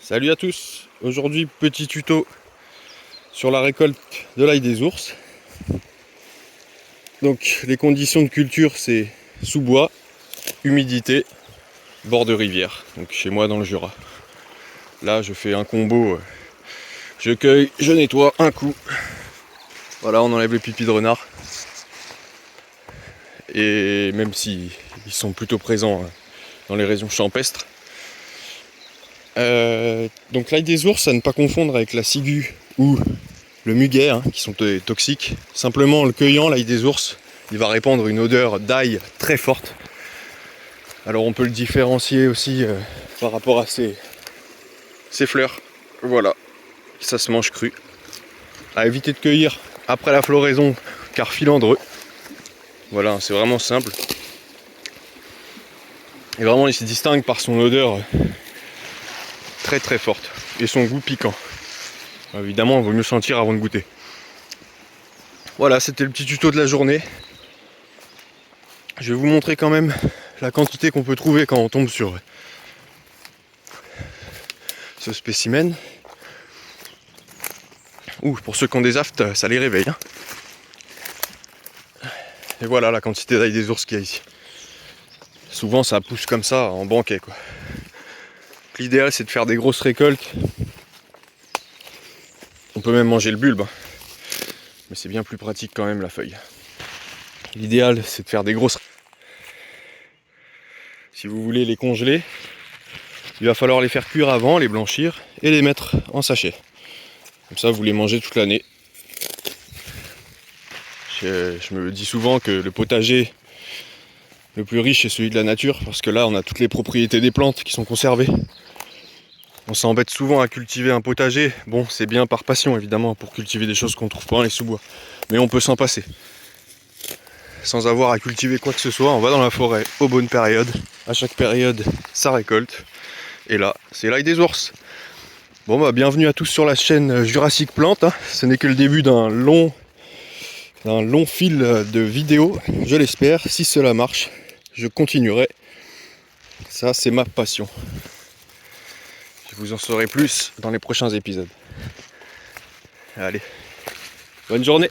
Salut à tous, aujourd'hui petit tuto sur la récolte de l'ail des ours. Donc les conditions de culture c'est sous-bois, humidité, bord de rivière, donc chez moi dans le Jura. Là je fais un combo, je cueille, je nettoie un coup. Voilà, on enlève les pipis de renard. Et même si ils sont plutôt présents dans les régions champestres. Donc l'ail des ours, à ne pas confondre avec la ciguë ou le muguet, qui sont toxiques. Simplement en le cueillant, l'ail des ours, il va répandre une odeur d'ail très forte. Alors on peut le différencier aussi par rapport à ses fleurs. Voilà, ça se mange cru. À éviter de cueillir après la floraison, car filandreux. Voilà, c'est vraiment simple. Et vraiment, il se distingue par son odeur très très forte et son goût piquant. Évidemment, il vaut mieux sentir avant de goûter. Voilà, c'était le petit tuto de la journée. Je vais vous montrer quand même la quantité qu'on peut trouver quand on tombe sur ce spécimen. Ouh, pour ceux qui ont des aftes, ça les réveille. Et voilà la quantité d'ail des ours qu'il y a ici. Souvent ça pousse comme ça en banquet, quoi. L'idéal c'est de faire des grosses récoltes. On peut même manger le bulbe, mais c'est bien plus pratique quand même la feuille. L'idéal c'est de faire des grosses. Si vous voulez les congeler, il va falloir les faire cuire avant, les blanchir et les mettre en sachet. Comme ça vous les mangez toute l'année. Je me dis souvent que le potager le plus riche est celui de la nature, parce que là on a toutes les propriétés des plantes qui sont conservées. On s'embête souvent à cultiver un potager. Bon, c'est bien par passion évidemment, pour cultiver des choses qu'on trouve pas dans les sous-bois. Mais on peut s'en passer. Sans avoir à cultiver quoi que ce soit, on va dans la forêt aux bonnes périodes. À chaque période, ça récolte. Et là, c'est l'ail des ours. Bon bah bienvenue à tous sur la chaîne Jurassic Plante. Ce n'est que le début d'un long fil de vidéos, je l'espère. Si cela marche, je continuerai. Ça, c'est ma passion. Je vous en saurai plus dans les prochains épisodes. Allez, bonne journée!